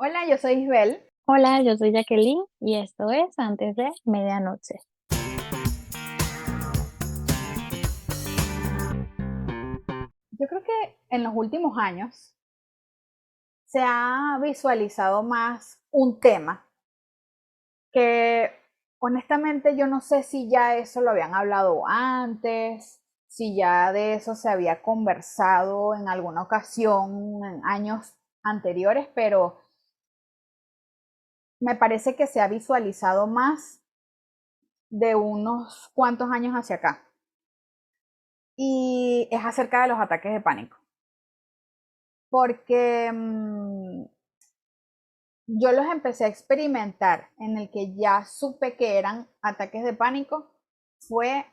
Hola, yo soy Isbel. Hola, yo soy Jacqueline y esto es Antes de Medianoche. Yo creo que en los últimos años se ha visualizado más un tema que honestamente yo no sé si ya eso lo habían hablado antes, si ya de eso se había conversado en alguna ocasión en años anteriores, pero me parece que se ha visualizado más de unos cuantos años hacia acá. Y es acerca de los ataques de pánico. Porque yo los empecé a experimentar en el que ya supe que eran ataques de pánico, fue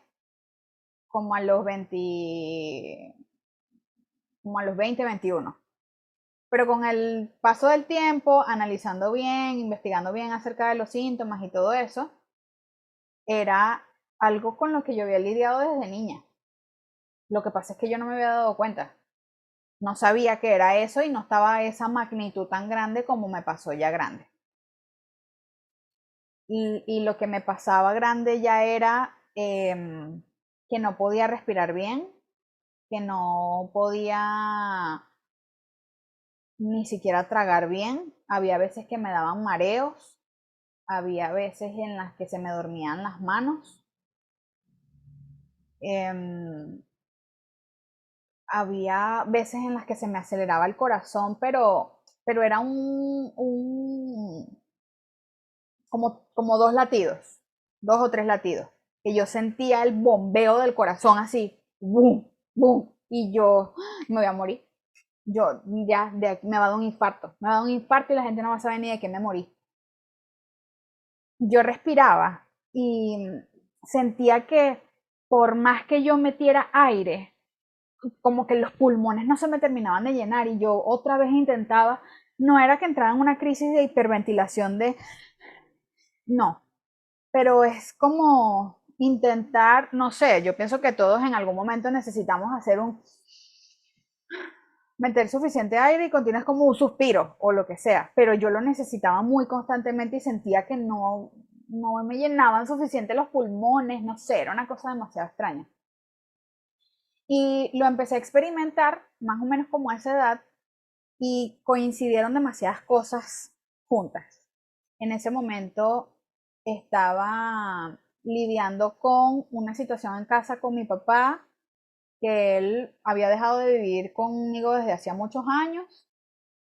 como a los 20, como a los 20, 21. Pero con el paso del tiempo, analizando bien, investigando bien acerca de los síntomas y todo eso, era algo con lo que yo había lidiado desde niña. Lo que pasa es que yo no me había dado cuenta. No sabía que era eso y no estaba a esa magnitud tan grande como me pasó ya grande. Y lo que me pasaba grande ya era que no podía respirar bien, que no podía ni siquiera tragar bien. Había veces que me daban mareos, había veces en las que se me dormían las manos, em, había veces en las que se me aceleraba el corazón, pero era como dos latidos, dos o tres latidos, que yo sentía el bombeo del corazón así, boom, boom, y yo me voy a morir. Yo ya me va a dar un infarto, me va a dar un infarto y la gente no va a saber ni de qué me morí. Yo respiraba y sentía que por más que yo metiera aire, como que los pulmones no se me terminaban de llenar y yo otra vez intentaba, no era que entraba en una crisis de hiperventilación no, pero es como intentar, no sé, yo pienso que todos en algún momento necesitamos hacer meter suficiente aire y continúas como un suspiro o lo que sea, pero yo lo necesitaba muy constantemente y sentía que no me llenaban suficiente los pulmones, no sé, era una cosa demasiado extraña. Y lo empecé a experimentar más o menos como a esa edad y coincidieron demasiadas cosas juntas. En ese momento estaba lidiando con una situación en casa con mi papá, que él había dejado de vivir conmigo desde hacía muchos años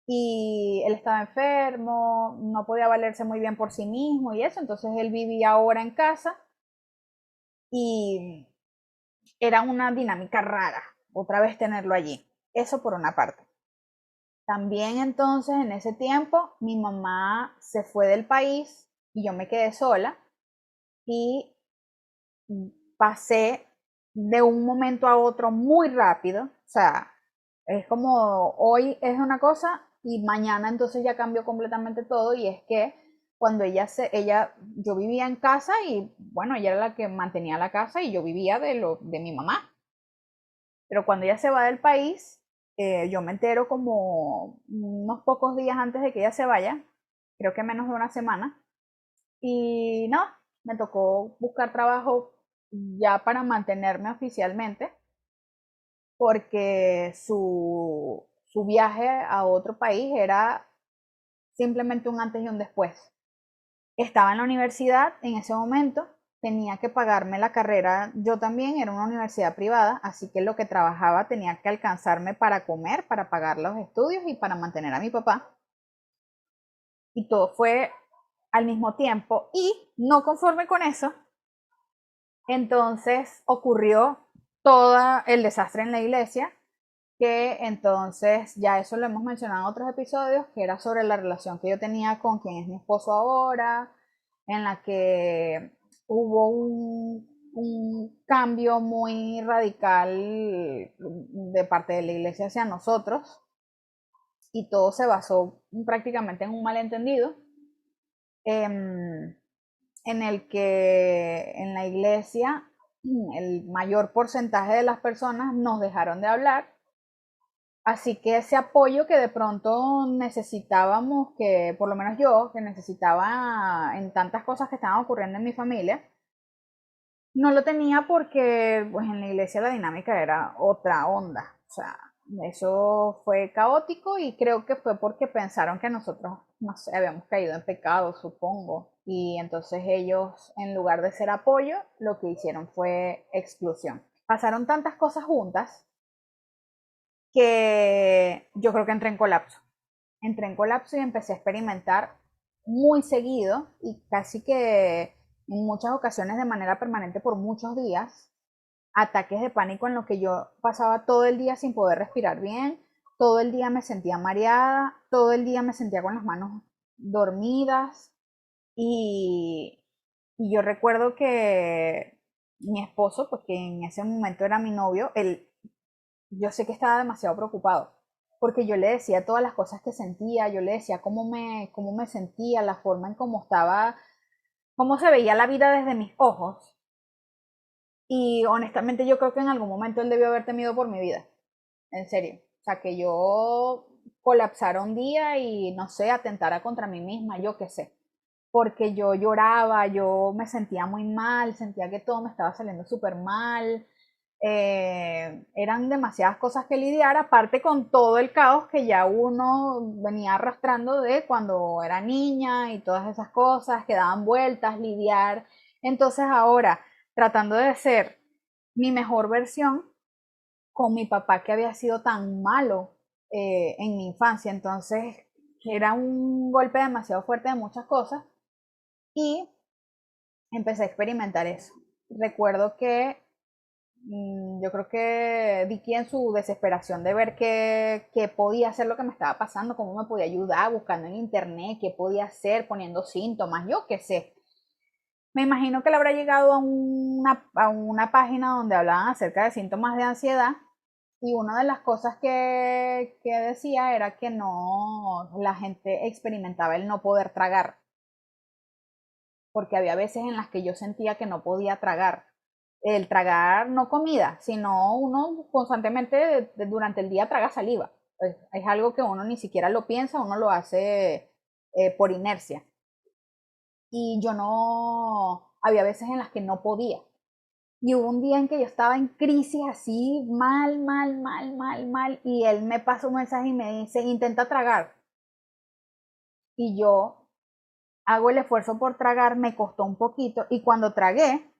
y él estaba enfermo, no podía valerse muy bien por sí mismo y eso, entonces él vivía ahora en casa y era una dinámica rara, otra vez tenerlo allí. Eso por una parte. También entonces en ese tiempo mi mamá se fue del país y yo me quedé sola y pasé de un momento a otro muy rápido, o sea, es como hoy es una cosa y mañana entonces ya cambió completamente todo y es que cuando yo vivía en casa y bueno, ella era la que mantenía la casa y yo vivía de mi mamá, pero cuando ella se va del país, yo me entero como unos pocos días antes de que ella se vaya, creo que menos de una semana, y no, me tocó buscar trabajo ya para mantenerme oficialmente, porque su viaje a otro país era simplemente un antes y un después. Estaba en la universidad en ese momento, tenía que pagarme la carrera, yo también era una universidad privada, así que lo que trabajaba tenía que alcanzarme para comer, para pagar los estudios y para mantener a mi papá. Y todo fue al mismo tiempo. Y no conforme con eso, entonces ocurrió todo el desastre en la iglesia, que entonces ya eso lo hemos mencionado en otros episodios, que era sobre la relación que yo tenía con quien es mi esposo ahora, en la que hubo un cambio muy radical de parte de la iglesia hacia nosotros y todo se basó prácticamente en un malentendido en el que en la iglesia el mayor porcentaje de las personas nos dejaron de hablar Así que ese apoyo que de pronto necesitábamos, que por lo menos yo, que necesitaba en tantas cosas que estaban ocurriendo en mi familia, no lo tenía porque pues en la iglesia la dinámica era otra onda. O sea, eso fue caótico y creo que fue porque pensaron que nosotros, no sé, habíamos caído en pecado, supongo. Y entonces ellos, en lugar de ser apoyo, lo que hicieron fue exclusión. Pasaron tantas cosas juntas que yo creo que entré en colapso. Entré en colapso y empecé a experimentar muy seguido y casi que en muchas ocasiones de manera permanente por muchos días, ataques de pánico en los que yo pasaba todo el día sin poder respirar bien, todo el día me sentía mareada, todo el día me sentía con las manos dormidas y, y yo recuerdo que mi esposo, pues que en ese momento era mi novio, yo sé que estaba demasiado preocupado, porque yo le decía todas las cosas que sentía, yo le decía cómo me sentía, la forma en cómo estaba, cómo se veía la vida desde mis ojos. Y honestamente yo creo que en algún momento él debió haber temido por mi vida, en serio. O sea, que yo colapsara un día y, no sé, atentara contra mí misma, yo qué sé. Porque yo lloraba, yo me sentía muy mal, sentía que todo me estaba saliendo súper mal, eran demasiadas cosas que lidiar, aparte con todo el caos que ya uno venía arrastrando de cuando era niña y todas esas cosas que daban vueltas, lidiar. Entonces ahora, tratando de ser mi mejor versión con mi papá que había sido tan malo en mi infancia, entonces era un golpe demasiado fuerte de muchas cosas y empecé a experimentar eso. Recuerdo que yo creo que Vicky en su desesperación de ver qué podía hacer lo que me estaba pasando, cómo me podía ayudar, buscando en internet, qué podía hacer, poniendo síntomas, yo qué sé. Me imagino que le habrá llegado a una página donde hablaban acerca de síntomas de ansiedad y una de las cosas que decía era que no, la gente experimentaba el no poder tragar, porque había veces en las que yo sentía que no podía tragar. El tragar no comida, sino uno constantemente durante el día traga saliva. Es algo que uno ni siquiera lo piensa, uno lo hace por inercia. Y yo no, había veces en las que no podía. Y hubo un día en que yo estaba en crisis así, mal, mal, mal, mal, mal, y él me pasa un mensaje y me dice, intenta tragar. Y yo hago el esfuerzo por tragar, me costó un poquito, y cuando tragué,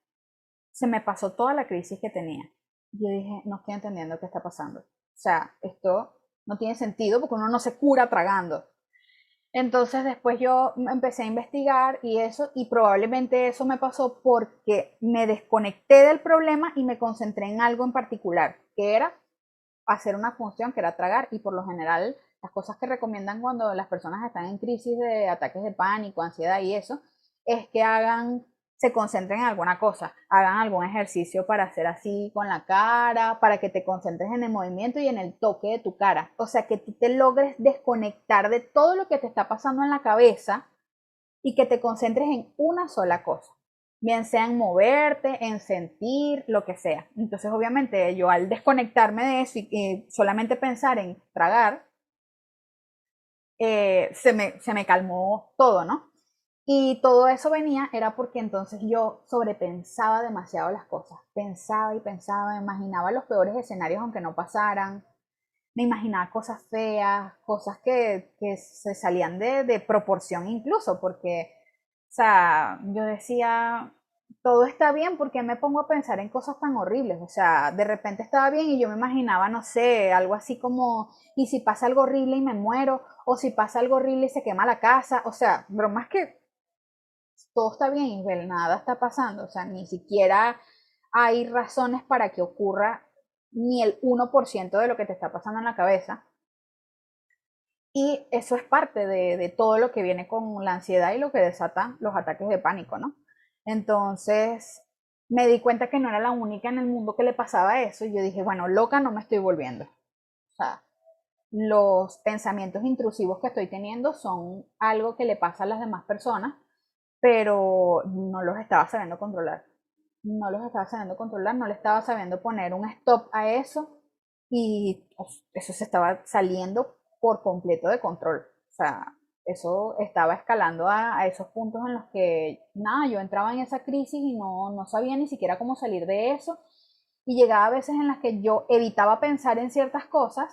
se me pasó toda la crisis que tenía. Yo dije, no estoy entendiendo qué está pasando. O sea, esto no tiene sentido porque uno no se cura tragando. Entonces después yo empecé a investigar y eso, y probablemente eso me pasó porque me desconecté del problema y me concentré en algo en particular, que era hacer una función, que era tragar, y por lo general las cosas que recomiendan cuando las personas están en crisis de ataques de pánico, ansiedad y eso, es que se concentren en alguna cosa, hagan algún ejercicio para hacer así con la cara, para que te concentres en el movimiento y en el toque de tu cara. O sea, que tú te logres desconectar de todo lo que te está pasando en la cabeza y que te concentres en una sola cosa. Bien sea en moverte, en sentir, lo que sea. Entonces, obviamente, yo al desconectarme de eso y solamente pensar en tragar, se me calmó todo, ¿no? Y todo eso venía, era porque entonces yo sobrepensaba demasiado las cosas. Pensaba y pensaba, me imaginaba los peores escenarios aunque no pasaran. Me imaginaba cosas feas, cosas que se salían de proporción incluso, porque, o sea, yo decía, todo está bien, porque me pongo a pensar en cosas tan horribles. O sea, de repente estaba bien y yo me imaginaba, no sé, algo así como, ¿y si pasa algo horrible y me muero? O si pasa algo horrible y se quema la casa. O sea, bromas que todo está bien, Isabel, nada está pasando, o sea, ni siquiera hay razones para que ocurra ni el 1% de lo que te está pasando en la cabeza. Y eso es parte de todo lo que viene con la ansiedad y lo que desata los ataques de pánico, ¿no? Entonces, me di cuenta que no era la única en el mundo que le pasaba eso y yo dije, bueno, loca no me estoy volviendo. O sea, los pensamientos intrusivos que estoy teniendo son algo que le pasa a las demás personas, pero no los estaba sabiendo controlar. No los estaba sabiendo controlar, no le estaba sabiendo poner un stop a eso y eso se estaba saliendo por completo de control. O sea, eso estaba escalando a esos puntos en los que, nada, yo entraba en esa crisis y no sabía ni siquiera cómo salir de eso. Y llegaba a veces en las que yo evitaba pensar en ciertas cosas,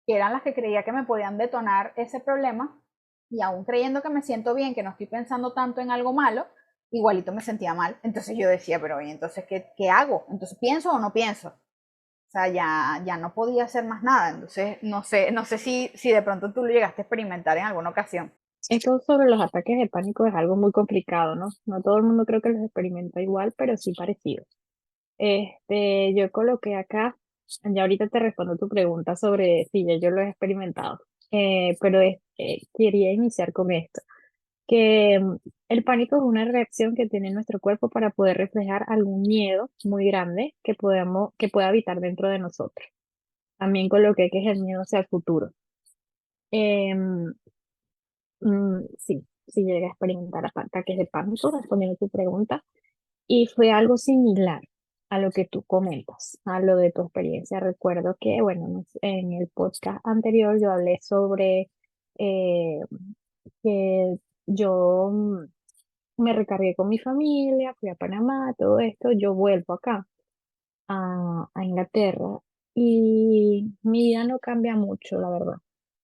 que eran las que creía que me podían detonar ese problema, y aún creyendo que me siento bien, que no estoy pensando tanto en algo malo, igualito me sentía mal. Entonces yo decía, pero ¿y entonces qué hago? Entonces, ¿pienso o no pienso? O sea, ya no podía hacer más nada. Entonces, no sé si de pronto tú lo llegaste a experimentar en alguna ocasión. Esto sobre los ataques de pánico es algo muy complicado, ¿no? No todo el mundo creo que los experimenta igual, pero sí parecido. Yo coloqué acá, ya ahorita te respondo tu pregunta sobre si ya yo lo he experimentado, pero quería iniciar con esto, que el pánico es una reacción que tiene nuestro cuerpo para poder reflejar algún miedo muy grande que pueda habitar dentro de nosotros. También coloqué que es el miedo hacia el futuro. Em, sí, sí llegué a experimentar ataques de pánico, respondiendo a tu pregunta. Y fue algo similar a lo que tú comentas, a lo de tu experiencia. Recuerdo que, bueno, en el podcast anterior yo hablé sobre eh, que yo me recargué con mi familia, fui a Panamá, todo esto, yo vuelvo acá a Inglaterra y mi vida no cambia mucho, la verdad.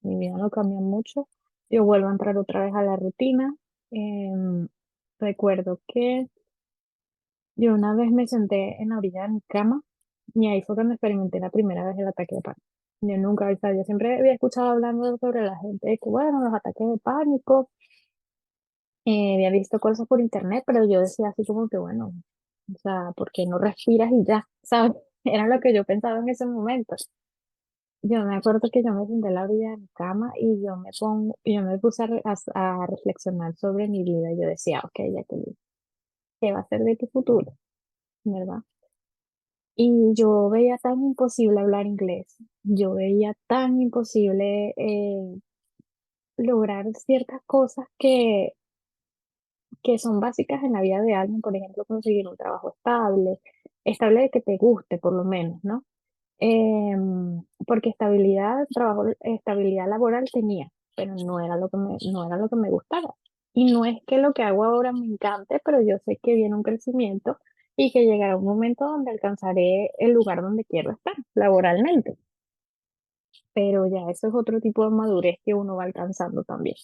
Mi vida no cambia mucho. Yo vuelvo a entrar otra vez a la rutina. Em, Recuerdo que yo una vez me senté en la orilla de mi cama y ahí fue cuando experimenté la primera vez el ataque de pánico. Yo nunca, o sea, yo siempre había escuchado hablando sobre la gente de que, bueno, los ataques de pánico, había visto cosas por internet, pero yo decía así como que, bueno, o sea, ¿por qué no respiras y ya? ¿Sabes? Era lo que yo pensaba en ese momento. Yo me acuerdo que yo me senté en la orilla de mi cama y yo me puse a reflexionar sobre mi vida y yo decía, ok, Jacqueline, ¿qué va a ser de tu futuro? ¿Verdad? Y yo veía tan imposible hablar inglés, yo veía tan imposible lograr ciertas cosas que son básicas en la vida de alguien, por ejemplo, conseguir un trabajo estable, estable de que te guste por lo menos, ¿no? Porque estabilidad laboral tenía, pero no era lo que me gustaba. Y no es que lo que hago ahora me encante, pero yo sé que viene un crecimiento y que llegará un momento donde alcanzaré el lugar donde quiero estar laboralmente. Pero ya eso es otro tipo de madurez que uno va alcanzando también.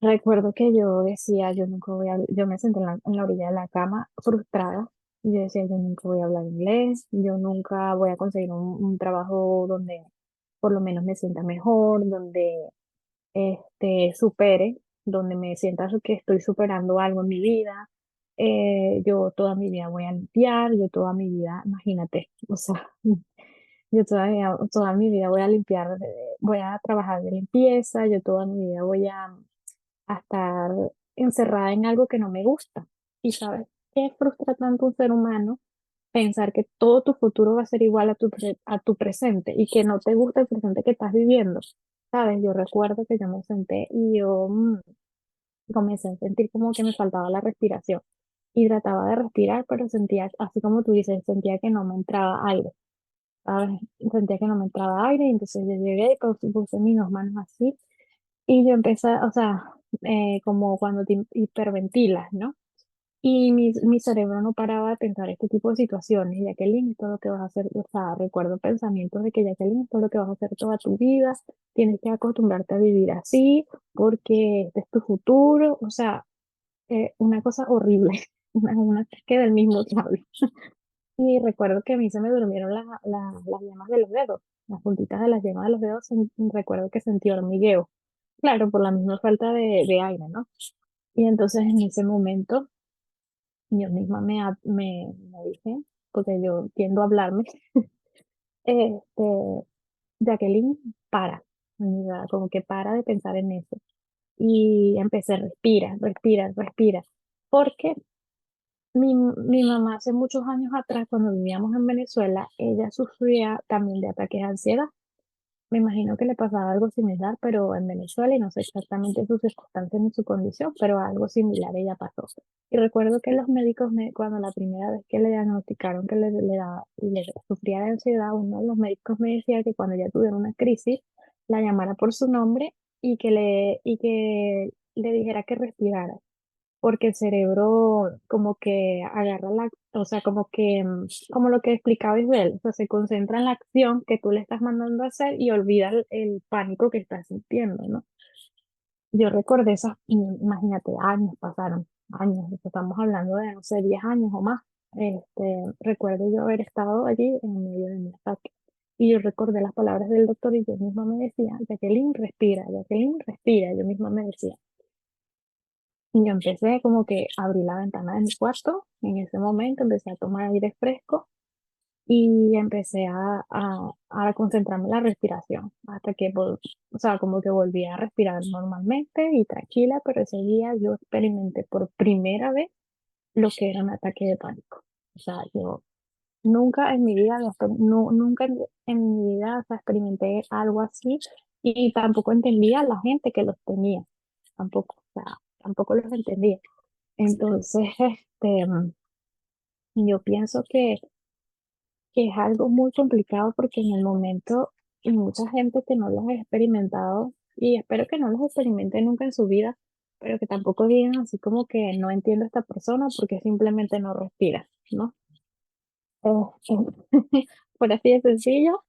Recuerdo que yo decía, yo me senté en la orilla de la cama frustrada. Y yo decía, yo nunca voy a hablar inglés, yo nunca voy a conseguir un trabajo donde por lo menos me sienta mejor, donde supere, donde me sienta que estoy superando algo en mi vida. Yo toda mi vida voy a limpiar, yo toda mi vida, imagínate, o sea, toda mi vida voy a limpiar, voy a trabajar de limpieza, yo toda mi vida voy a estar encerrada en algo que no me gusta. Y sabes, qué frustra tanto un ser humano pensar que todo tu futuro va a ser igual a tu presente y que no te gusta el presente que estás viviendo. Sabes, yo recuerdo que yo me senté y yo comencé a sentir como que me faltaba la respiración y trataba de respirar, pero sentía, así como tú dices, sentía que no me entraba aire. ¿Sabes? Sentía que no me entraba aire y entonces yo llegué y puse mis dos manos así y yo empecé, o sea, como cuando te hiperventilas, ¿no? Y mi cerebro no paraba de pensar este tipo de situaciones. Jacqueline, esto es lo que vas a hacer. O sea, recuerdo pensamientos de que Jacqueline, esto es lo que vas a hacer toda tu vida. Tienes que acostumbrarte a vivir así porque este es tu futuro. O sea, una cosa horrible. Una que del mismo diablo. Y recuerdo que a mí se me durmieron las yemas de los dedos. Las puntitas de las yemas de los dedos. Recuerdo que sentí hormigueo. Claro, por la misma falta de aire, ¿no? Y entonces en ese momento yo misma me dije, porque yo tiendo a hablarme, este, Jacqueline, para, o sea, como que para de pensar en eso. Y empecé, respira, respira, respira. Porque mi mamá hace muchos años atrás, cuando vivíamos en Venezuela, ella sufría también de ataques de ansiedad. me imagino que le pasaba algo similar, pero en Venezuela, y no sé exactamente sus circunstancias ni su condición, pero algo similar ella pasó. Y recuerdo que los médicos, cuando la primera vez que le diagnosticaron que le sufría de ansiedad, uno de los médicos me decía que cuando ella tuviera una crisis, la llamara por su nombre y que le dijera que respirara porque el cerebro como que agarra o sea, como que, como lo que explicaba Isabel, o sea, se concentra en la acción que tú le estás mandando a hacer y olvida el pánico que estás sintiendo, ¿no? Yo recordé esas, imagínate, años pasaron, años, estamos hablando de, no sé, 10 años o más. Recuerdo yo haber estado allí en medio de mi ataque. Y yo recordé las palabras del doctor y yo misma me decía, Jacqueline, respira, yo misma me decía. Y yo empecé como que abrí la ventana de mi cuarto, en ese momento empecé a tomar aire fresco y empecé a concentrarme en la respiración, hasta que, o sea, como que volví a respirar normalmente y tranquila, pero ese día yo experimenté por primera vez lo que era un ataque de pánico. O sea, yo nunca en mi vida, nunca en mi vida, o sea, experimenté algo así y tampoco entendía a la gente que los tenía, tampoco, o sea, tampoco los entendía. Entonces, yo pienso que es algo muy complicado porque en el momento y mucha gente que no los ha experimentado y espero que no los experimente nunca en su vida, pero que tampoco digan así como que no entiendo a esta persona porque simplemente no respira, ¿no? Por así de sencillo,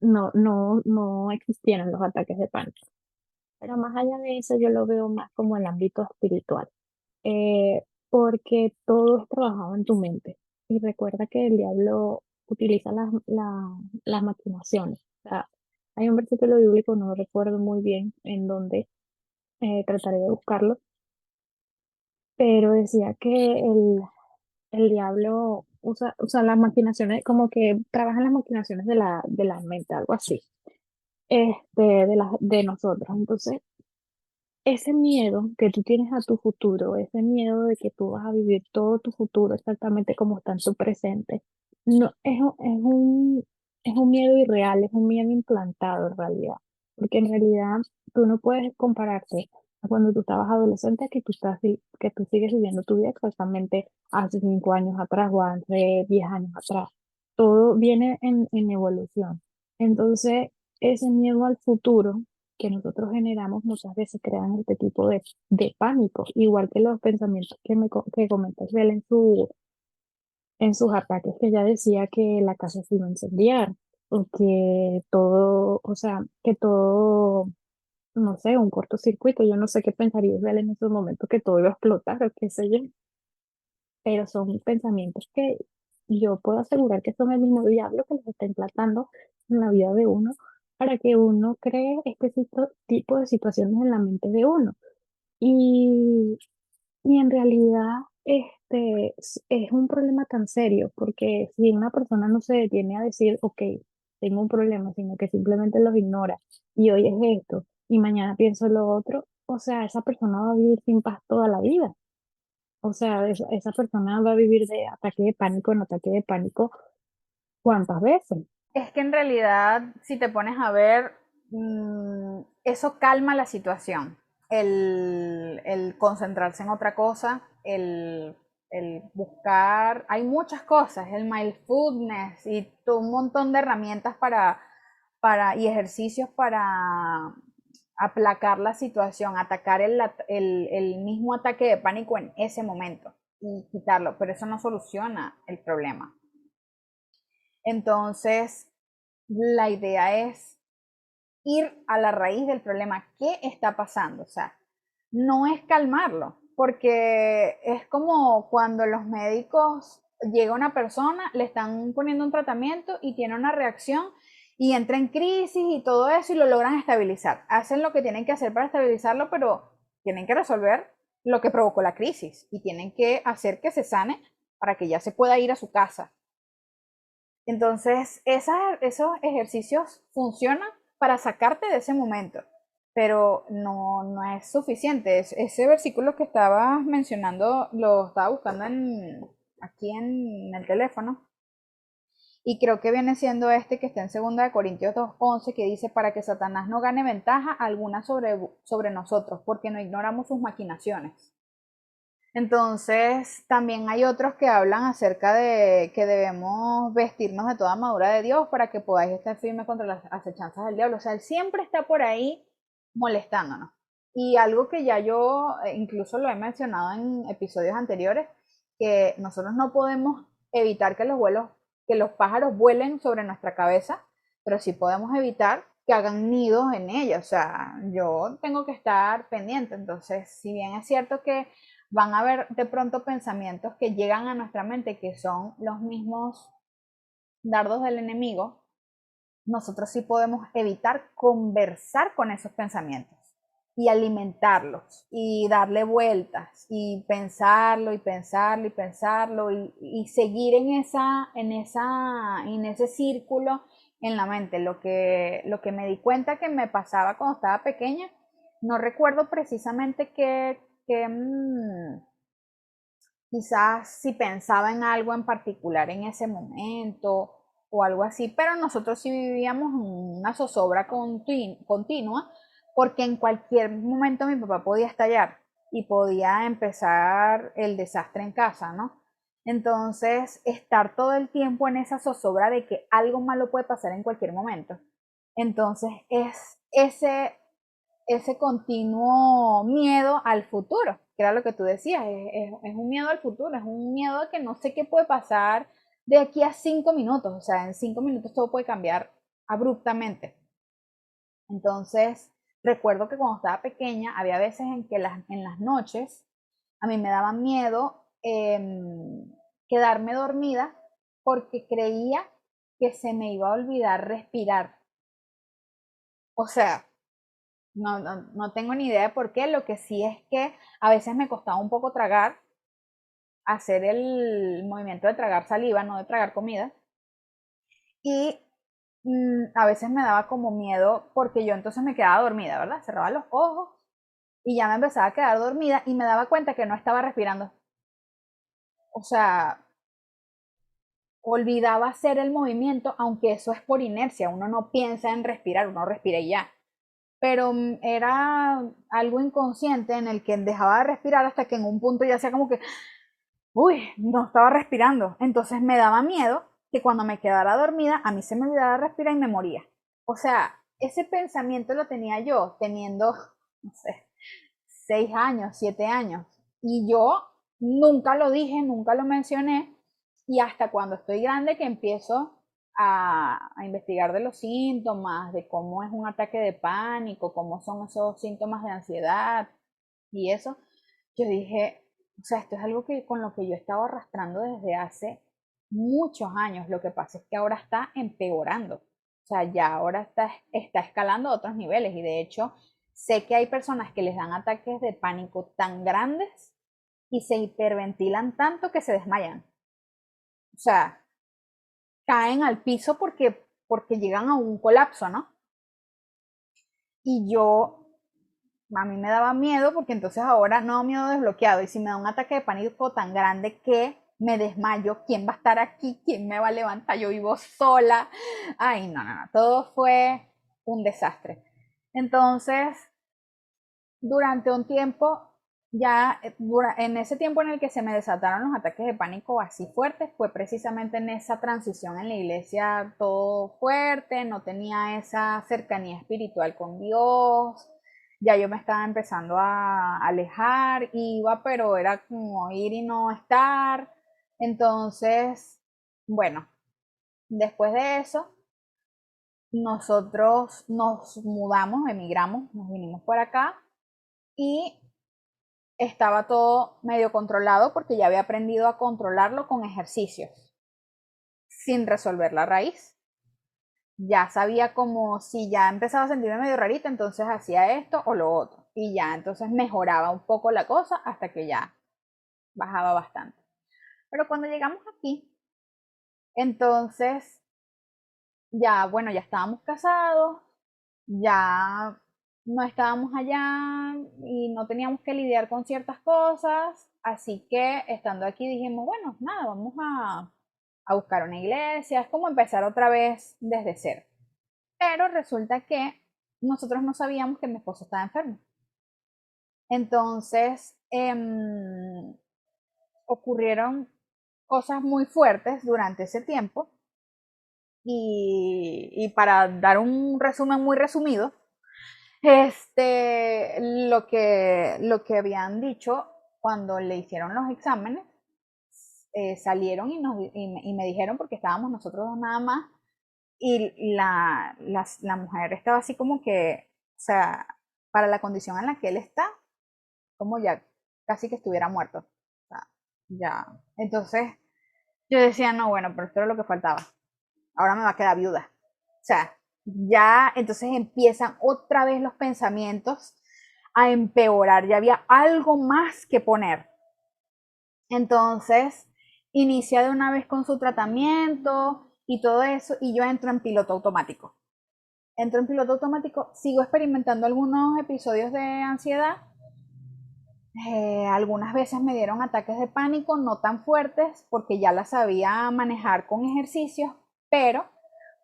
no existieran los ataques de pánico. Pero más allá de eso, yo lo veo más como el ámbito espiritual. Porque todo es trabajado en tu mente. Y recuerda que el diablo utiliza las maquinaciones. O sea, hay un versículo bíblico, no recuerdo muy bien en dónde, trataré de buscarlo, pero decía que el diablo usa las maquinaciones, como que trabaja en las maquinaciones de la mente, algo así, de nosotros. Entonces, ese miedo que tú tienes a tu futuro, ese miedo de que tú vas a vivir todo tu futuro exactamente como está en tu presente, no, es un miedo irreal, es un miedo implantado en realidad, porque en realidad tú no puedes compararte a cuando tú estabas adolescente a que que tú sigues viviendo tu vida exactamente hace 5 años atrás o hace 10 años atrás. Todo viene en evolución. Entonces, ese miedo al futuro que nosotros generamos muchas veces crean este tipo de pánico, igual que los pensamientos que comenta Isabel en sus ataques, que ella decía que la casa se iba a incendiar, o que todo, o sea, que todo, no sé, un cortocircuito, yo no sé qué pensaría Isabel en esos momentos, que todo iba a explotar, o qué sé yo, pero son pensamientos que yo puedo asegurar que son el mismo diablo que los está implantando en la vida de uno para que uno cree este tipo de situaciones en la mente de uno. Y, y en realidad es un problema tan serio, porque si una persona no se detiene a decir, ok, tengo un problema, sino que simplemente los ignora y hoy es esto y mañana pienso lo otro, o sea, esa persona va a vivir sin paz toda la vida. O sea, esa persona va a vivir de ataque de pánico en ataque de pánico cuántas veces. Es que en realidad, si te pones a ver, eso calma la situación. El concentrarse en otra cosa, el buscar, hay muchas cosas, el mindfulness y todo un montón de herramientas y ejercicios para aplacar la situación, atacar el mismo ataque de pánico en ese momento y quitarlo, pero eso no soluciona el problema. Entonces, la idea es ir a la raíz del problema. ¿Qué está pasando? O sea, no es calmarlo, porque es como cuando los médicos llega una persona, le están poniendo un tratamiento y tiene una reacción y entra en crisis y todo eso y lo logran estabilizar. Hacen lo que tienen que hacer para estabilizarlo, pero tienen que resolver lo que provocó la crisis y tienen que hacer que se sane para que ya se pueda ir a su casa. Entonces, esos ejercicios funcionan para sacarte de ese momento, pero no es suficiente. Ese versículo que estabas mencionando lo estaba buscando aquí en el teléfono Y creo que viene siendo este que está en 2 Corintios 2:11, que dice, para que Satanás no gane ventaja alguna sobre nosotros, porque no ignoramos sus maquinaciones. Entonces, también hay otros que hablan acerca de que debemos vestirnos de toda armadura de Dios para que podáis estar firmes contra las acechanzas del diablo. O sea, él siempre está por ahí molestándonos. Y algo que ya yo incluso lo he mencionado en episodios anteriores, que nosotros no podemos evitar que los pájaros vuelen sobre nuestra cabeza, pero sí podemos evitar que hagan nidos en ella. O sea, yo tengo que estar pendiente. Entonces, si bien es cierto que van a haber de pronto pensamientos que llegan a nuestra mente que son los mismos dardos del enemigo, nosotros sí podemos evitar conversar con esos pensamientos y alimentarlos y darle vueltas y pensarlo y pensarlo y pensarlo y seguir en ese círculo en la mente. Lo que me di cuenta que me pasaba cuando estaba pequeña, no recuerdo precisamente que quizás si pensaba en algo en particular en ese momento o algo así, pero nosotros sí vivíamos en una zozobra continua porque en cualquier momento mi papá podía estallar y podía empezar el desastre en casa, ¿no? Entonces, estar todo el tiempo en esa zozobra de que algo malo puede pasar en cualquier momento. Entonces, es ese continuo miedo al futuro, que era lo que tú decías, es un miedo al futuro, es un miedo a que no sé qué puede pasar de aquí a 5 minutos, o sea, en 5 minutos todo puede cambiar abruptamente. Entonces, recuerdo que cuando estaba pequeña, había veces en que en las noches a mí me daba miedo quedarme dormida porque creía que se me iba a olvidar respirar. O sea, no tengo ni idea de por qué. Lo que sí es que a veces me costaba un poco tragar, hacer el movimiento de tragar saliva, no de tragar comida. Y a veces me daba como miedo porque yo entonces me quedaba dormida, ¿verdad? Cerraba los ojos y ya me empezaba a quedar dormida y me daba cuenta que no estaba respirando. O sea, olvidaba hacer el movimiento, aunque eso es por inercia. Uno no piensa en respirar, uno respira y ya. Pero era algo inconsciente en el que dejaba de respirar hasta que en un punto ya hacía como que, uy, no estaba respirando. Entonces me daba miedo que cuando me quedara dormida a mí se me olvidara respirar y me moría. O sea, ese pensamiento lo tenía yo teniendo, no sé, 6 años, 7 años. Y yo nunca lo dije, nunca lo mencioné. Y hasta cuando estoy grande que empiezo a investigar de los síntomas, de cómo es un ataque de pánico, cómo son esos síntomas de ansiedad y eso, yo dije, o sea, esto es algo que con lo que yo estaba arrastrando desde hace muchos años. Lo que pasa es que ahora está empeorando. O sea, ya ahora está escalando a otros niveles. Y de hecho, sé que hay personas que les dan ataques de pánico tan grandes y se hiperventilan tanto que se desmayan. O sea, caen al piso porque llegan a un colapso, ¿no? Y a mí me daba miedo porque entonces ahora no miedo desbloqueado. Y si me da un ataque de pánico tan grande que me desmayo, ¿quién va a estar aquí? ¿Quién me va a levantar? Yo vivo sola. Ay, no. Todo fue un desastre. Entonces, durante un tiempo, ya en ese tiempo en el que se me desataron los ataques de pánico así fuertes, fue precisamente en esa transición en la iglesia, todo fuerte, no tenía esa cercanía espiritual con Dios, ya yo me estaba empezando a alejar, iba, pero era como ir y no estar. Entonces, bueno, después de eso, nosotros nos mudamos, emigramos, nos vinimos por acá y estaba todo medio controlado porque ya había aprendido a controlarlo con ejercicios, sin resolver la raíz. Ya sabía como si ya empezaba a sentirme medio rarita, entonces hacía esto o lo otro. Y ya entonces mejoraba un poco la cosa hasta que ya bajaba bastante. Pero cuando llegamos aquí, entonces ya, bueno, ya estábamos casados, ya no estábamos allá y no teníamos que lidiar con ciertas cosas, así que estando aquí dijimos, bueno, nada, vamos a buscar una iglesia, es como empezar otra vez desde cero. Pero resulta que nosotros no sabíamos que mi esposo estaba enfermo. Entonces, ocurrieron cosas muy fuertes durante ese tiempo y para dar un resumen muy resumido, lo que habían dicho cuando le hicieron los exámenes, salieron y me dijeron, porque estábamos nosotros dos nada más, y la mujer estaba así como que, o sea, para la condición en la que él está, como ya casi que estuviera muerto. O sea, ya. Entonces yo decía, no, bueno, pero esto era lo que faltaba. Ahora me va a quedar viuda. O sea, ya entonces empiezan otra vez los pensamientos a empeorar. Ya había algo más que poner. Entonces, inicia de una vez con su tratamiento y todo eso, y yo entro en piloto automático. Entro en piloto automático, sigo experimentando algunos episodios de ansiedad. Algunas veces me dieron ataques de pánico, no tan fuertes, porque ya las sabía manejar con ejercicios, pero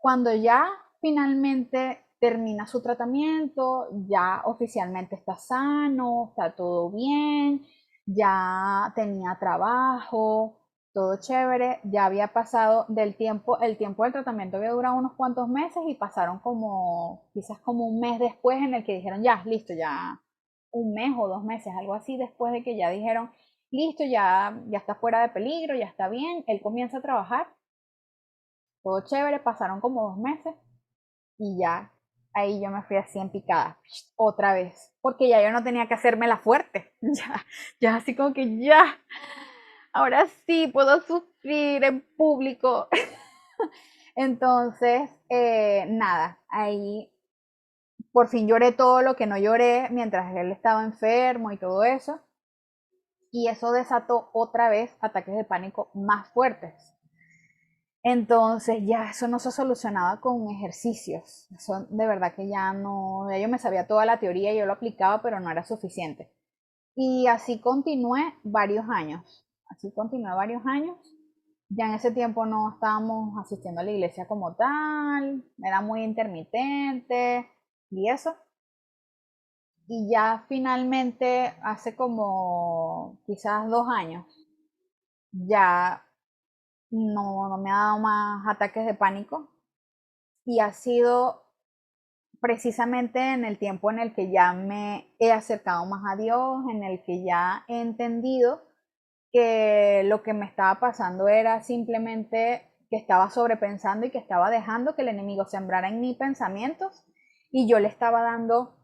cuando ya finalmente termina su tratamiento, ya oficialmente está sano, está todo bien, ya tenía trabajo, todo chévere, ya había pasado del tiempo, el tiempo del tratamiento había durado unos cuantos meses y pasaron como, quizás como un mes después en el que dijeron, ya, listo, ya un mes o 2 meses, algo así, después de que ya dijeron, listo, ya está fuera de peligro, ya está bien, él comienza a trabajar, todo chévere, pasaron como 2 meses y ya ahí yo me fui así en picada, otra vez, porque ya yo no tenía que hacerme la fuerte, ya así como que ya, ahora sí puedo sufrir en público. Entonces, nada, ahí por fin lloré todo lo que no lloré mientras él estaba enfermo y todo eso. Y eso desató otra vez ataques de pánico más fuertes. Entonces ya eso no se solucionaba con ejercicios. Eso de verdad que ya no, ya yo me sabía toda la teoría, yo lo aplicaba, pero no era suficiente. Y así continué varios años. Así continué varios años. Ya en ese tiempo no estábamos asistiendo a la iglesia como tal, era muy intermitente y eso. Y ya finalmente, hace como quizás 2 años, ya no me ha dado más ataques de pánico y ha sido precisamente en el tiempo en el que ya me he acercado más a Dios, en el que ya he entendido que lo que me estaba pasando era simplemente que estaba sobrepensando y que estaba dejando que el enemigo sembrara en mí pensamientos y yo le estaba dando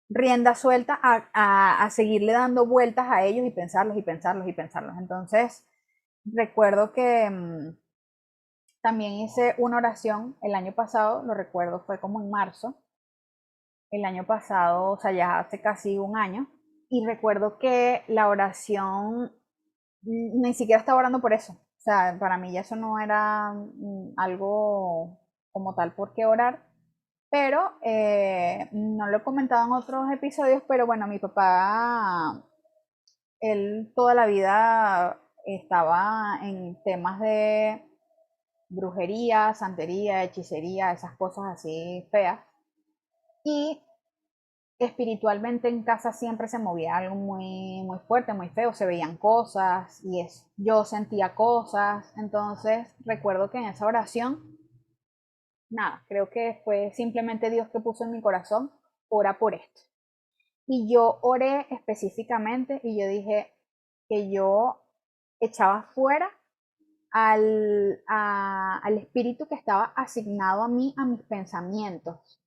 rienda suelta a seguirle dando vueltas a ellos y pensarlos y pensarlos y pensarlos. Entonces, recuerdo que también hice una oración el año pasado, lo recuerdo, fue como en marzo, el año pasado, o sea, ya hace casi un año, y recuerdo que la oración ni siquiera estaba orando por eso. O sea, para mí ya eso no era algo como tal por qué orar, pero no lo he comentado en otros episodios, pero bueno, mi papá, él toda la vida estaba en temas de brujería, santería, hechicería, esas cosas así feas. Y espiritualmente en casa siempre se movía algo muy, muy fuerte, muy feo, se veían cosas y eso. Yo sentía cosas, entonces recuerdo que en esa oración, nada, creo que fue simplemente Dios que puso en mi corazón, ora por esto. Y yo oré específicamente y yo dije que yo echaba fuera al espíritu que estaba asignado a mí, a mis pensamientos,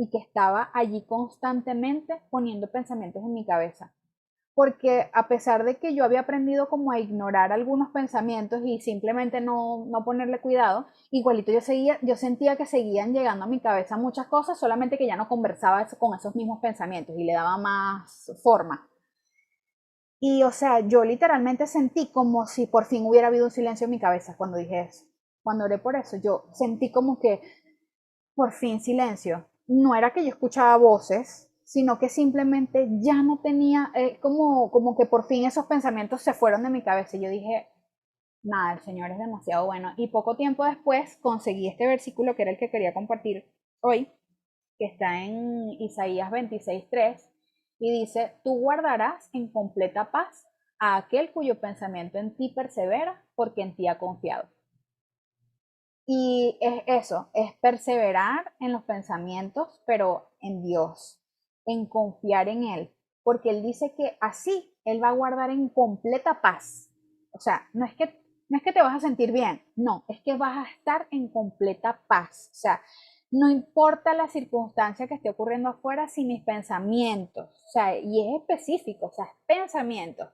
y que estaba allí constantemente poniendo pensamientos en mi cabeza. Porque a pesar de que yo había aprendido como a ignorar algunos pensamientos y simplemente no ponerle cuidado, igualito yo sentía que seguían llegando a mi cabeza muchas cosas, solamente que ya no conversaba con esos mismos pensamientos y le daba más forma. Y o sea, yo literalmente sentí como si por fin hubiera habido un silencio en mi cabeza cuando dije eso. Cuando oré por eso, yo sentí como que por fin silencio. No era que yo escuchaba voces, sino que simplemente ya no tenía, como que por fin esos pensamientos se fueron de mi cabeza. Y yo dije, Nada, el Señor es demasiado bueno. Y poco tiempo después conseguí este versículo que era el que quería compartir hoy, que está en Isaías 26:3, y dice, tú guardarás en completa paz a aquel cuyo pensamiento en ti persevera, porque en ti ha confiado. Y es eso, es perseverar en los pensamientos, pero en Dios, en confiar en Él, porque Él dice que así Él va a guardar en completa paz. O sea, no es que te vas a sentir bien, no, es que vas a estar en completa paz. O sea, no importa la circunstancia que esté ocurriendo afuera, si mis pensamientos, o sea, y es específico, o sea, pensamientos,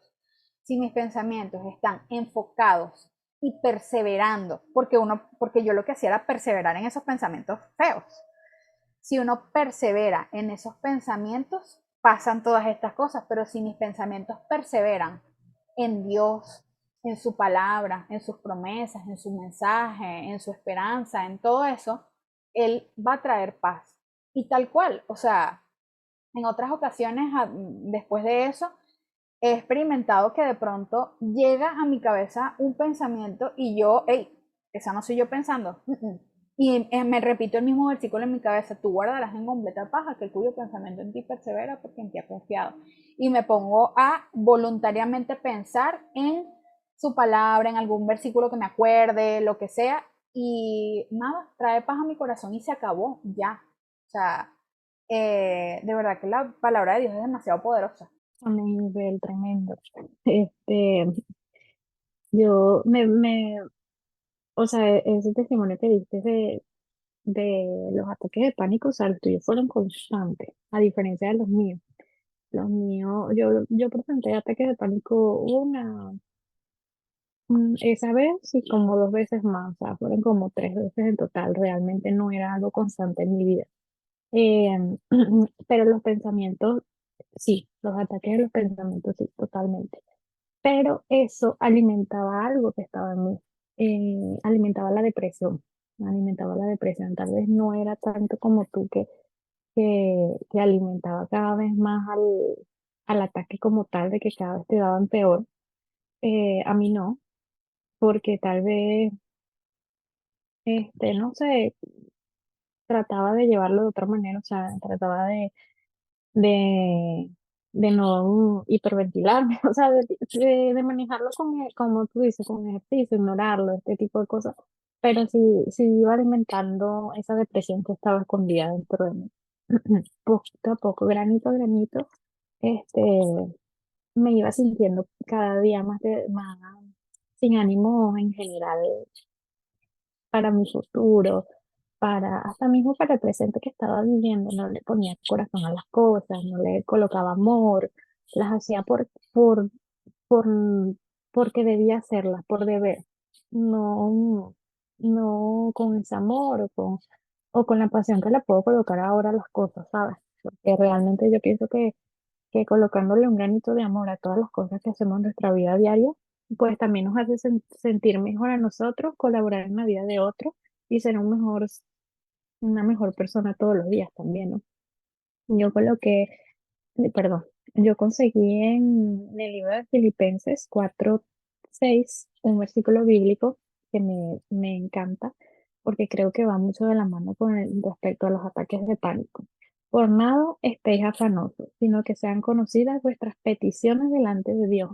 si mis pensamientos están enfocados y perseverando, porque yo lo que hacía era perseverar en esos pensamientos feos. Si uno persevera en esos pensamientos, pasan todas estas cosas, pero si mis pensamientos perseveran en Dios, en su palabra, en sus promesas, en su mensaje, en su esperanza, en todo eso, Él va a traer paz. Y tal cual, o sea, en otras ocasiones, después de eso, he experimentado que de pronto llega a mi cabeza un pensamiento y yo, hey, esa no soy yo pensando. Y me repito el mismo versículo en mi cabeza, tú guardarás en completa paz aquel cuyo pensamiento en ti persevera porque en ti ha confiado. Y me pongo a voluntariamente pensar en su palabra, en algún versículo que me acuerde, lo que sea, y nada, trae paz a mi corazón y se acabó, ya. O sea, de verdad que la palabra de Dios es demasiado poderosa. A un nivel tremendo. Este, yo o sea, ese testimonio que diste de los ataques de pánico, o sea, los tuyos fueron constantes, a diferencia de los míos. Los míos, yo presenté ataques de pánico esa vez y como dos veces más, o sea, fueron como tres veces en total, realmente no era algo constante en mi vida. Eh, pero los pensamientos, sí, los ataques de los pensamientos, sí, totalmente. Pero eso alimentaba algo que estaba en mí, alimentaba la depresión, tal vez no era tanto como tú que alimentaba cada vez más al ataque como tal, de que cada vez te daban peor. A mí no, porque tal vez, no sé, trataba de llevarlo de otra manera, o sea, trataba de, de no hiperventilarme, o sea, de manejarlo como tú dices, con ejercicio, ignorarlo, este tipo de cosas, pero sí, sí iba alimentando esa depresión que estaba escondida dentro de mí. Poquito a poco, granito a granito, este, me iba sintiendo cada día más sin ánimo en general para mi futuro, hasta mismo para el presente que estaba viviendo. No le ponía corazón a las cosas, no le colocaba amor, las hacía por, porque debía hacerlas, por deber, no, no con ese amor o con la pasión que le puedo colocar ahora a las cosas, ¿sabes? Porque realmente yo pienso que colocándole un granito de amor a todas las cosas que hacemos en nuestra vida diaria, pues también nos hace sentir mejor a nosotros, colaborar en la vida de otros y ser una mejor persona todos los días también, ¿no? Yo coloqué, perdón, yo conseguí en el libro de Filipenses 4:6 un versículo bíblico que me encanta porque creo que va mucho de la mano respecto a los ataques de pánico. Por nada estéis afanosos, sino que sean conocidas vuestras peticiones delante de Dios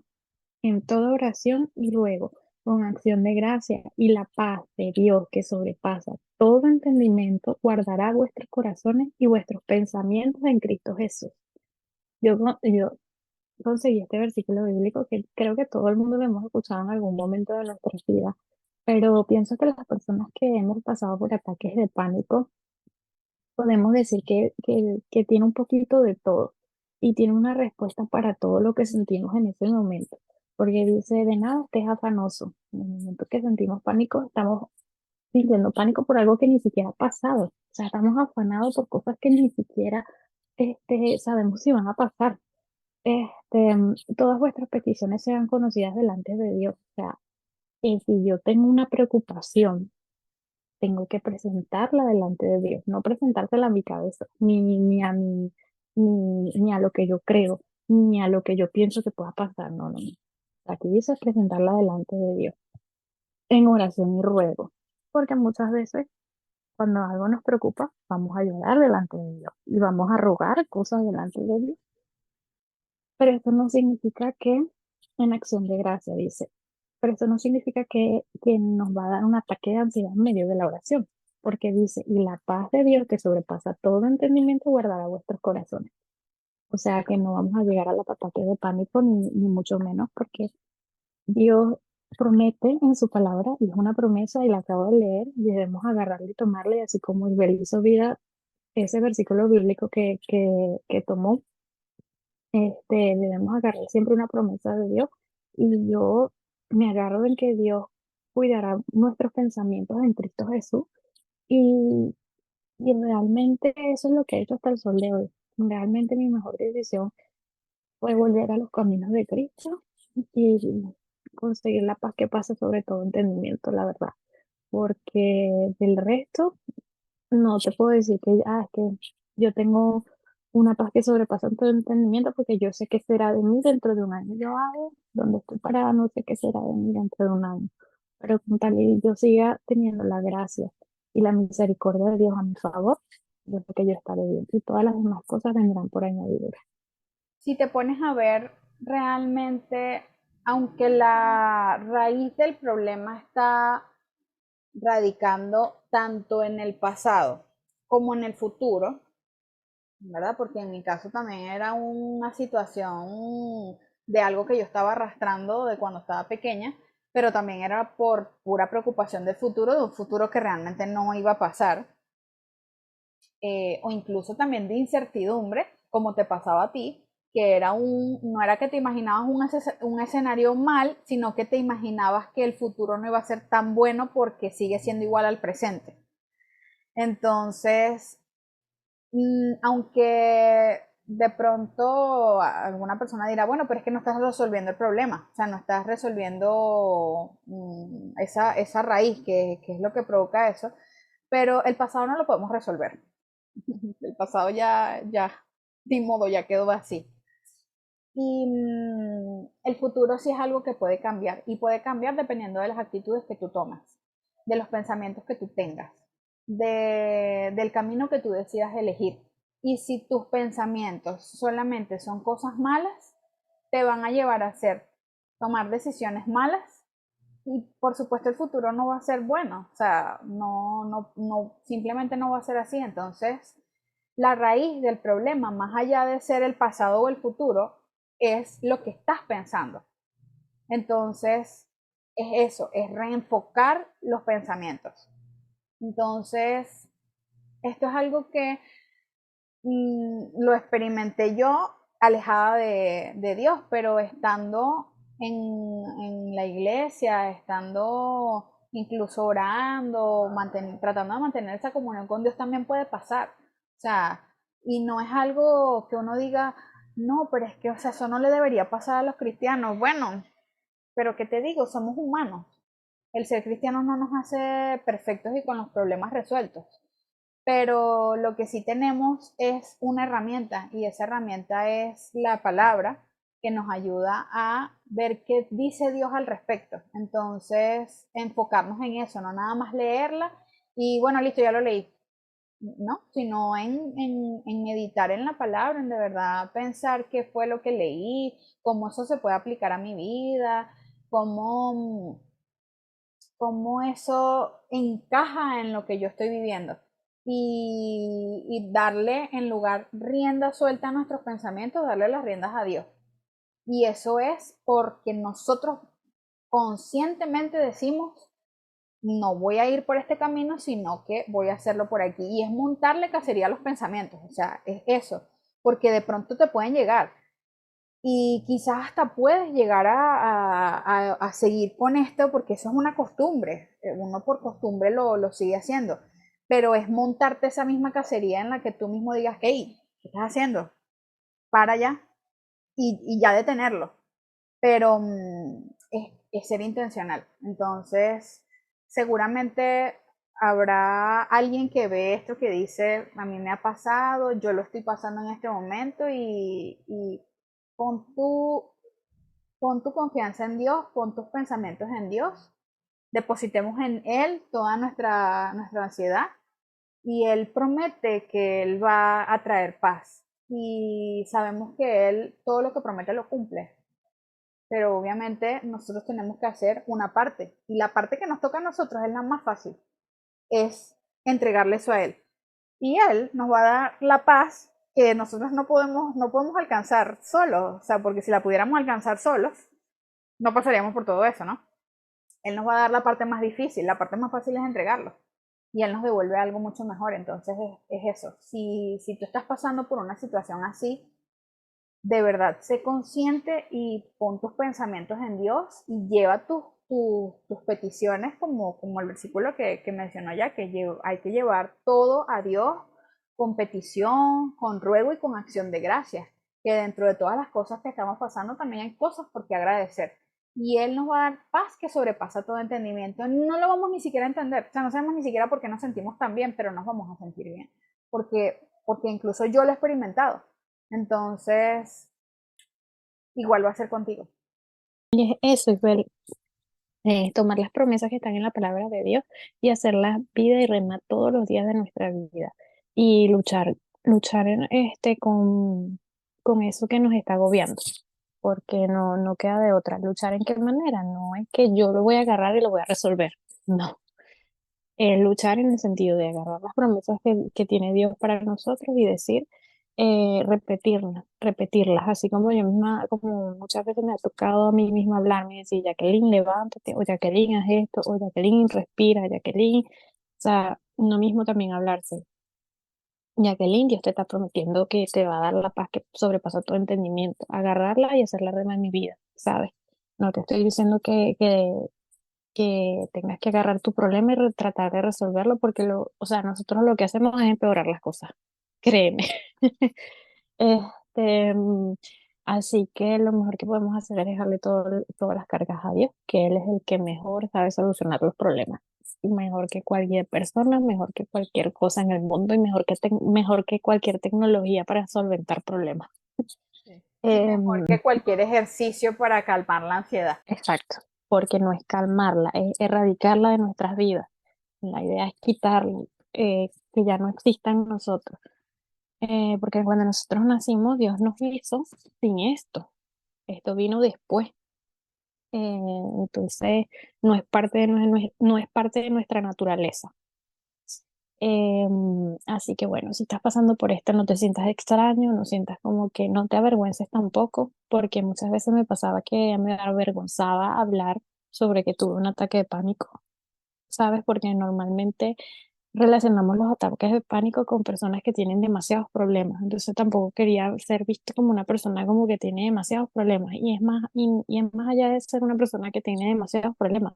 en toda oración y ruego, con acción de gracia, y la paz de Dios que sobrepasa todo entendimiento, guardará vuestros corazones y vuestros pensamientos en Cristo Jesús. Yo conseguí este versículo bíblico que creo que todo el mundo lo hemos escuchado en algún momento de nuestras vidas, pero pienso que las personas que hemos pasado por ataques de pánico, podemos decir que tiene un poquito de todo y tiene una respuesta para todo lo que sentimos en ese momento. Porque dice, de nada estés afanoso. En el momento que sentimos pánico, estamos sintiendo pánico por algo que ni siquiera ha pasado. O sea, estamos afanados por cosas que ni siquiera sabemos si van a pasar. Todas vuestras peticiones sean conocidas delante de Dios. O sea, y si yo tengo una preocupación, tengo que presentarla delante de Dios, no presentársela a mi cabeza, ni a lo que yo creo, ni a lo que yo pienso que pueda pasar. No, no, no. Aquí dice presentarla delante de Dios. en oración y ruego, porque muchas veces cuando algo nos preocupa, vamos a llorar delante de Dios y vamos a rogar cosas delante de Dios. Pero esto no significa que en acción de gracia, dice, pero esto no significa que nos va a dar un ataque de ansiedad en medio de la oración, porque dice, y la paz de Dios que sobrepasa todo entendimiento guardará vuestros corazones. O sea que no vamos a llegar al ataque de pánico ni mucho menos, porque Dios promete en su palabra, y es una promesa, y la acabo de leer, y debemos agarrarle y tomarle, así como Isabel hizo vida, ese versículo bíblico que tomó, debemos agarrar siempre una promesa de Dios, y yo me agarro en que Dios cuidará nuestros pensamientos en Cristo Jesús, y, y realmente eso es lo que he hecho hasta el sol de hoy. Realmente mi mejor decisión fue volver a los caminos de Cristo y conseguir la paz que pasa sobre todo entendimiento, la verdad. Porque del resto, no te puedo decir es que yo tengo una paz que sobrepasa todo entendimiento porque yo sé qué será de mí dentro de un año. Yo hago donde estoy parada, no sé qué será de mí dentro de un año. Pero con tal y yo siga teniendo la gracia y la misericordia de Dios a mi favor, yo sé que yo estaré bien y todas las demás cosas vendrán por añadidura. Si te pones a ver realmente, aunque la raíz del problema está radicando tanto en el pasado como en el futuro, ¿verdad? Porque en mi caso también era una situación de algo que yo estaba arrastrando de cuando estaba pequeña, pero también era por pura preocupación del futuro, de un futuro que realmente no iba a pasar, o incluso también de incertidumbre, como te pasaba a ti, que era no era que te imaginabas un escenario mal, sino que te imaginabas que el futuro no iba a ser tan bueno porque sigue siendo igual al presente. Entonces, aunque de pronto alguna persona dirá, bueno, pero es que no estás resolviendo el problema, o sea, no estás resolviendo esa raíz que es lo que provoca eso, pero el pasado no lo podemos resolver. El pasado ya, de modo, ya quedó así. Y el futuro sí es algo que puede cambiar y puede cambiar dependiendo de las actitudes que tú tomas, de los pensamientos que tú tengas, del camino que tú decidas elegir. Y si tus pensamientos solamente son cosas malas, te van a llevar a tomar decisiones malas y por supuesto el futuro no va a ser bueno, o sea, simplemente no va a ser así. Entonces, la raíz del problema, más allá de ser el pasado o el futuro, es lo que estás pensando. Entonces, es eso, es reenfocar los pensamientos. Entonces, esto es algo que lo experimenté yo alejada de Dios, pero estando en la iglesia, estando incluso orando, tratando de mantener esa comunión con Dios también puede pasar. O sea, y no es algo que uno diga, no, pero es que, o sea, eso no le debería pasar a los cristianos. Bueno, pero ¿qué te digo? Somos humanos. El ser cristiano no nos hace perfectos y con los problemas resueltos. Pero lo que sí tenemos es una herramienta y esa herramienta es la palabra que nos ayuda a ver qué dice Dios al respecto. Entonces, enfocarnos en eso, no nada más leerla y bueno, listo, ya lo leí, ¿no? Sino en meditar en la palabra, en de verdad pensar qué fue lo que leí, cómo eso se puede aplicar a mi vida, cómo, cómo eso encaja en lo que yo estoy viviendo. Y darle, en lugar rienda suelta a nuestros pensamientos, darle las riendas a Dios. Y eso es porque nosotros conscientemente decimos, no voy a ir por este camino, sino que voy a hacerlo por aquí. Y es montarle cacería a los pensamientos, o sea, es eso, porque de pronto te pueden llegar y quizás hasta puedes llegar a seguir con esto porque eso es una costumbre, uno por costumbre lo sigue haciendo, pero es montarte esa misma cacería en la que tú mismo digas, hey, ¿qué estás haciendo? Para allá y ya detenerlo, pero es ser intencional. Entonces, seguramente habrá alguien que ve esto que dice, a mí me ha pasado, yo lo estoy pasando en este momento y pon tu, pon tu confianza en Dios, pon tus pensamientos en Dios depositemos en Él toda nuestra ansiedad y Él promete que Él va a traer paz. Y sabemos que Él todo lo que promete lo cumple, pero obviamente nosotros tenemos que hacer una parte y la parte que nos toca a nosotros es la más fácil, es entregarle eso a Él. Y Él nos va a dar la paz que nosotros no podemos alcanzar solos, o sea, porque si la pudiéramos alcanzar solos, no pasaríamos por todo eso, ¿no? Él nos va a dar la parte más difícil, la parte más fácil es entregarlo. Y Él nos devuelve algo mucho mejor. Entonces es eso. Si tú estás pasando por una situación así, de verdad, sé consciente y pon tus pensamientos en Dios y lleva tus peticiones como el versículo que mencionó ya, que hay que llevar todo a Dios con petición, con ruego y con acción de gracias. Que dentro de todas las cosas que estamos pasando también hay cosas por qué agradecer. Y Él nos va a dar paz que sobrepasa todo entendimiento. No lo vamos ni siquiera a entender. O sea, no sabemos ni siquiera por qué nos sentimos tan bien, pero nos vamos a sentir bien. Porque incluso yo lo he experimentado. Entonces, igual va a ser contigo. Y es eso, es ver, tomar las promesas que están en la palabra de Dios y hacerlas vida y rema todos los días de nuestra vida. Y luchar con eso que nos está agobiando, porque no queda de otra. ¿Luchar en qué manera? No es que yo lo voy a agarrar y lo voy a resolver. No. Luchar en el sentido de agarrar las promesas que tiene Dios para nosotros y decir, repetirlas, así como yo misma, como muchas veces me ha tocado a mí misma hablarme y decir, Jacqueline, levántate, o Jacqueline, haz esto, o Jacqueline, respira, Jacqueline, o sea, uno mismo también hablarse. Jacqueline, Dios te está prometiendo que te va a dar la paz que sobrepasa todo entendimiento, agarrarla y hacerla rema en mi vida, ¿sabes? No te estoy diciendo que tengas que agarrar tu problema y tratar de resolverlo, porque o sea, nosotros lo que hacemos es empeorar las cosas, créeme. Este, mm, Así que lo mejor que podemos hacer es dejarle todas las cargas a Dios, que Él es el que mejor sabe solucionar los problemas. Y mejor que cualquier persona, mejor que cualquier cosa en el mundo y mejor que cualquier tecnología para solventar problemas. Sí. Y mejor Em, que cualquier ejercicio para calmar la ansiedad. exacto, porque no es calmarla, es erradicarla de nuestras vidas. La idea es quitarla, que ya no exista en nosotros. Porque cuando nosotros nacimos, Dios nos hizo sin esto. Esto vino después. Entonces, no es parte de nuestra naturaleza. Así que bueno, si estás pasando por esto, no te sientas extraño, no sientas como que no te avergüences tampoco, porque muchas veces me pasaba que me avergonzaba hablar sobre que tuve un ataque de pánico, ¿sabes? Porque normalmente relacionamos los ataques de pánico con personas que tienen demasiados problemas. Entonces tampoco quería ser visto como una persona como que tiene demasiados problemas. Y es más allá de ser una persona que tiene demasiados problemas.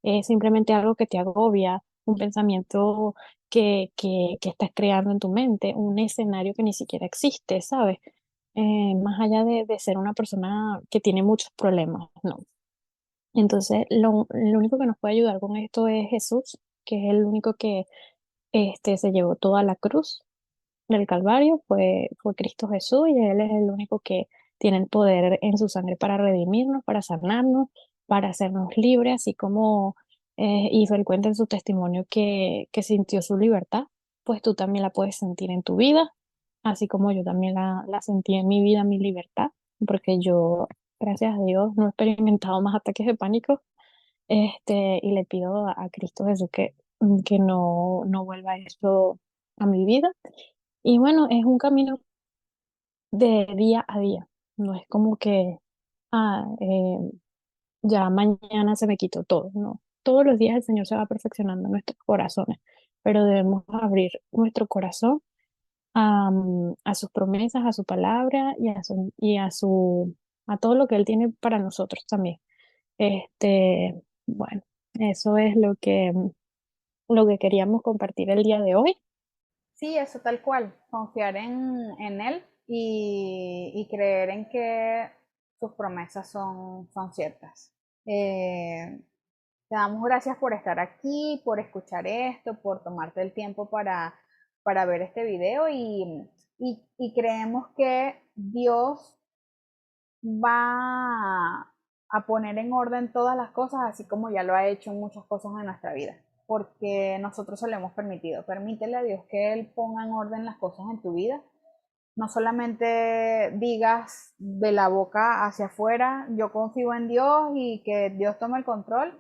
Es simplemente algo que te agobia, un pensamiento que estás creando en tu mente, un escenario que ni siquiera existe, ¿sabes? Más allá de ser una persona que tiene muchos problemas, no. Entonces, lo único que nos puede ayudar con esto es Jesús, que es el único que se llevó toda la cruz del Calvario, fue Cristo Jesús, y Él es el único que tiene el poder en su sangre para redimirnos, para sanarnos, para hacernos libres, así como hizo el cuenta en su testimonio que sintió su libertad, pues tú también la puedes sentir en tu vida, así como yo también la sentí en mi vida, mi libertad, porque yo, gracias a Dios, no he experimentado más ataques de pánico, y le pido a Cristo Jesús que no vuelva esto a mi vida. Y bueno, es un camino de día a día. No es como que ah, ya mañana se me quitó todo. No. Todos los días el Señor se va perfeccionando en nuestros corazones, pero debemos abrir nuestro corazón a sus promesas, a su palabra a todo lo que Él tiene para nosotros también. Bueno, eso es lo que queríamos compartir el día de hoy. Sí, eso tal cual. Confiar en Él y creer en que sus promesas son ciertas. Te damos gracias por estar aquí, por escuchar esto, por tomarte el tiempo para ver este video y creemos que Dios va a poner en orden todas las cosas, así como ya lo ha hecho en muchas cosas en nuestra vida, porque nosotros se lo hemos permitido. Permítele a Dios que Él ponga en orden las cosas en tu vida. No solamente digas de la boca hacia afuera, yo confío en Dios y que Dios tome el control,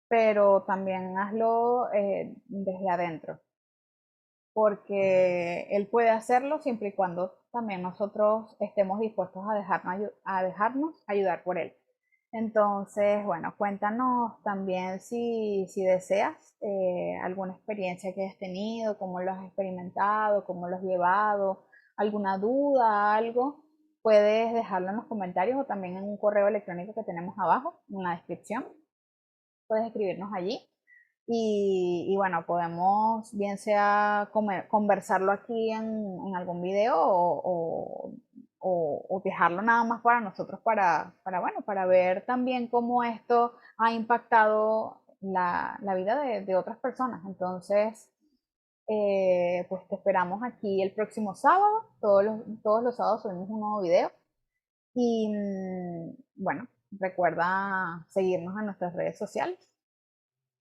pero también hazlo desde adentro, porque Él puede hacerlo siempre y cuando también nosotros estemos dispuestos a dejarnos ayudar por Él. Entonces, bueno, cuéntanos también si deseas alguna experiencia que hayas tenido, cómo lo has experimentado, cómo lo has llevado, alguna duda, algo, puedes dejarlo en los comentarios o también en un correo electrónico que tenemos abajo en la descripción. Puedes escribirnos allí y bueno, podemos bien sea conversarlo aquí en algún video o dejarlo nada más para nosotros bueno, para ver también cómo esto ha impactado la vida de otras personas. Entonces, pues te esperamos aquí el próximo sábado. Todos los sábados subimos un nuevo video. Y bueno, recuerda seguirnos en nuestras redes sociales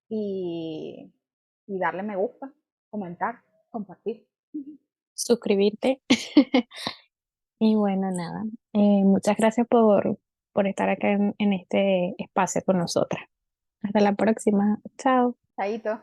y, y darle me gusta, comentar, compartir. Suscribirte. Y bueno, nada. Muchas gracias por estar acá en este espacio con nosotras. Hasta la próxima. Chao. Chaito.